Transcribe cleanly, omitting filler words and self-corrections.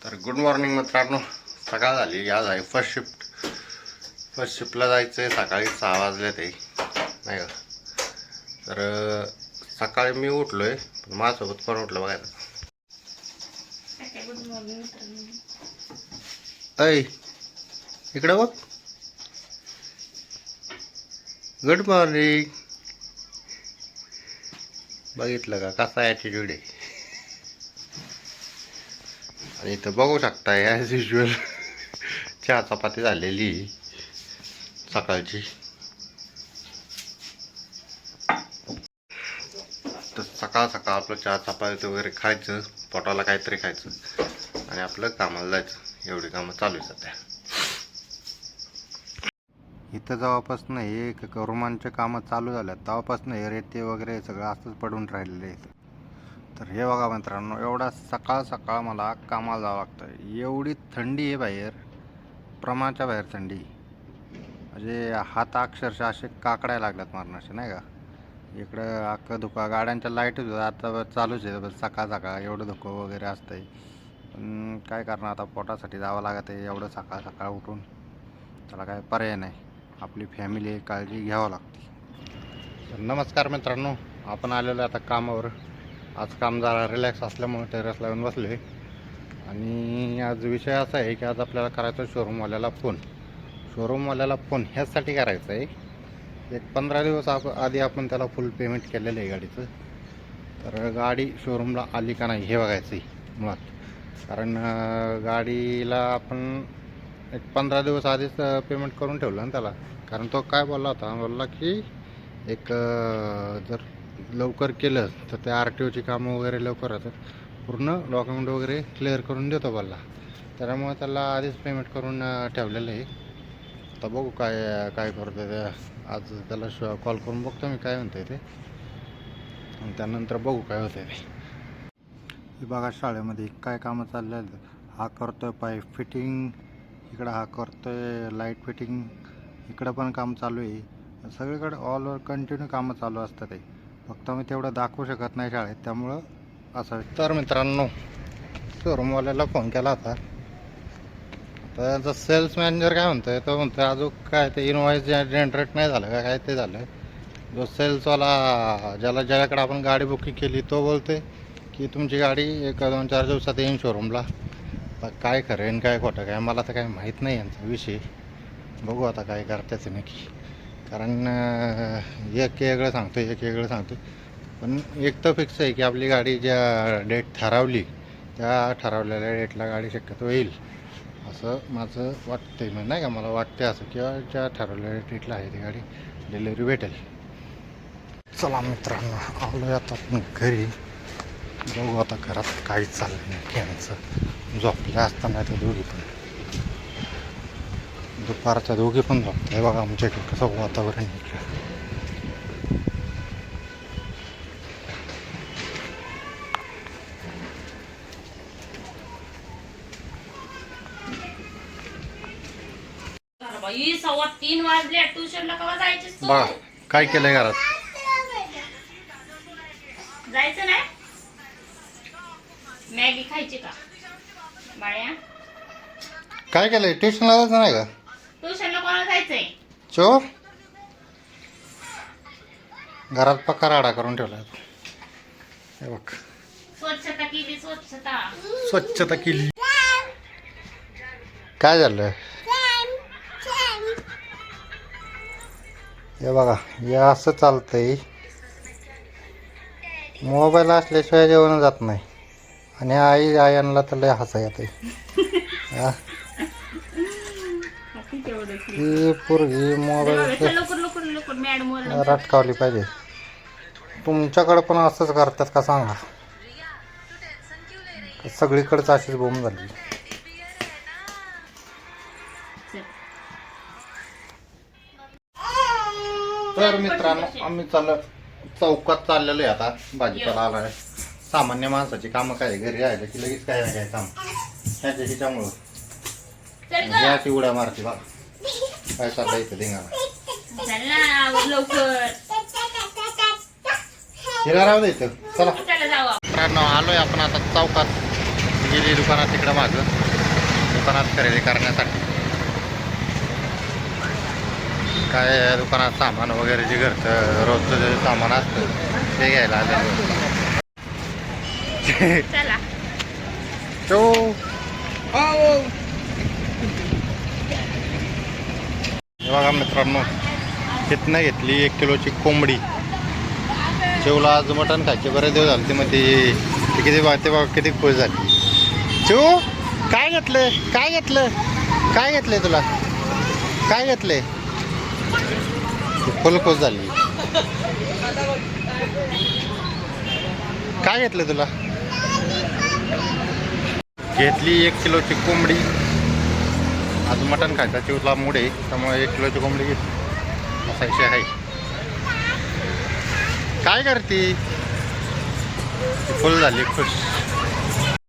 तर good morning मित्रांनो, सकाळ झाली. आज आहे फर्स्ट शिफ्टला जायचं आहे. सकाळी 6 वाजले ते नाही का. तर सकाळी मी उठलो आहे, पण माझ्यासोबत कोण उठलं बघायला. गुड मॉर्निंग मित्रांनो. ऐ इकडं बघ. Good morning. बघितलं का कसा ॲटिट्यूड आहे. आणि इथं बघू शकता ॲज युजल चहा चपाती झालेली सकाळची. तर सकाळ सकाळ आपलं चहा चपाती वगैरे खायचं, पोटाला काहीतरी खायचं आणि आपलं कामाला जायचं. एवढी कामं चालू आहे सध्या इथं. जेव्हापासून हे रोमांचे कामं चालू झाल्यात तेव्हापासून हे रेते वगैरे सगळं असंच पडून राहिलेलं आहे. तर हे बघा मित्रांनो, एवढा सकाळ सकाळ मला कामाला जावं लागतं. एवढी थंडी आहे बाहेर, प्रमाणाच्या बाहेर थंडी. म्हणजे हात अक्षरशः असे काकडायला लागल्यात मारणाचे नाही का. इकडं अख्खं धुकं, गाड्यांच्या लाईटच आता चालूच आहे सकाळ सकाळ. एवढं धुकं वगैरे असतंय, पण काय करणार आता, पोटासाठी जावं लागत आहे एवढं सकाळ सकाळ उठून. त्याला काय पर्याय नाही, आपली फॅमिली काळजी घ्यावं लागते. तर नमस्कार मित्रांनो, आपण आलेलो आता कामावर. आज काम जरा रिलॅक्स असल्यामुळे टेरेसला येऊन बसले. आणि आज विषय असा आहे की आज आपल्याला करायचा शोरूमवाल्याला फोन. शोरूमवाल्याला फोन ह्याचसाठी करायचा आहे, एक 15 दिवस आधी आपण त्याला फुल पेमेंट केलेलं आहे गाडीचं. तर गाडी शोरूमला आली का नाही हे बघायचं आहे मुळात. कारण गाडीला आपण एक 15 दिवस आधीच पेमेंट करून ठेवलं ना त्याला. कारण तो काय बोलला होता, बोलला की एक जर लवकर केलं तर त्या RTOची कामं वगैरे लवकर होतात, पूर्ण डॉक्युमेंट वगैरे क्लिअर करून देतो बोलला. त्यामुळे त्याला आधीच पेमेंट करून ठेवलेलं आहे. आता बघू काय काय करतो ते. आज त्याला कॉल करून बघतो मी काय म्हणतो ते, आणि त्यानंतर बघू काय होतं ते. हे बघा शाळेमध्ये काय कामं चालले आहेत. हा करतोय पाईप फिटिंग, इकडं हा करतोय लाईट फिटिंग, इकडं पण काम चालू आहे. सगळीकडे ऑल ओव्हर कंटिन्यू कामं चालू असतात. ते फक्त मी तेवढं दाखवू शकत नाही शाळेत, त्यामुळं असं. तर मित्रांनो, शोरूमवाल्याला फोन केला होता. तर सेल्स मॅनेजर काय म्हणतोय, तो म्हणतोय अजून काय ते इनवॉइस जनरेट नाही झालं का काय ते झालं. जो सेल्सवाला ज्याच्याकडे आपण गाडी बुकिंग केली तो बोलतोय की तुमची गाडी 1-2-4 दिवसात येईन शोरूमला. आता काय खरं आहे काय खोटं काय मला तर काय माहीत नाही यांचा विषय. बघू आता काय करताच नक्की. कारण एक वेगळं सांगतो एक वेगळं सांगतो. पण एक तर फिक्स आहे की आपली गाडी ज्या डेट ठरवली त्या ठरवलेल्या डेटला गाडी शक्यतो येईल असं माझं वाटतंय. म्हणजे नाही का, मला वाटते असं, किंवा ज्या ठरवलेल्या डेटला आहे ती गाडी डिलिव्हरी भेटेल. चला मित्रांनो, आलो आता आपण घरी. बघू आता घरात काही चाललं नाही यांचं. झोपल्या असताना ते दोघी पण, दुपारच्या दोघी पण झोपताय. बघा आमच्या इकडे कसं वातावरण इकडे. बाई 3:15 वाजले. ट्युशनला केव्हा जायचीस तू? बघा काय केलंय घरात. जायचं नाही? मॅगी खायची का बाळ्या? काय केलंय, ट्युशनला जायचं नाही का? ट्युशनला कोणाला जायचंय? चोर घरात पक्का राडा करून ठेवला. हे बघ, स्वच्छता केली, स्वच्छता केली. काय झालं हे बघा, हे असं चालतंय. मोबाईल असल्याशिवाय जेवण जात नाही. आणि आयांना तर लय हसा येते. ही पोरगी मोबाईल रटकावली पाहिजे. तुमच्याकडे पण असंच करतात का सांगा. सगळीकडेच अशीच बोंब झाली. तर मित्रांनो, आम्ही चौकात चाललेलो आहे आता. भाजीपाला आला आहे. सामान्य माणसाची कामं काय घरी राहिलं की लगेच काय नाही काय काम ह्याच्यामुळं याची उड्या मारते बा. काय चाललं इथं धिंगाणा लवकर हिरा राहू दे इथं. चला मित्रांनो, आलोय आपण आता चौकात. गेली दुकानात तिकडं मागं, दुकानात खरेदी करण्यासाठी. काय दुकानात सामान वगैरे जे घरचं रोजचं जे सामान असतं ते घ्यायला आलेलं. चला तो बघा मित्रांनो, तिथनं घेतली 1 किलोची कोंबडी. चिवला आज मटण खायचे बरेच दिवस झाले. ते मग ते किती ते बघा किती खुश झाली. चिव काय घेतलं, काय घेतलं, काय घेतलंय तुला, काय घेतलंय? फुल खुश झाली. काय घेतलं तुला? घेतली 1 किलोची कोंबडी. आज मटण खायचा चिवला मूड आहे, त्यामुळे 1 किलोची कोंबडी घेतली. असा विषय आहे. काय करते? फुल झाली खुश.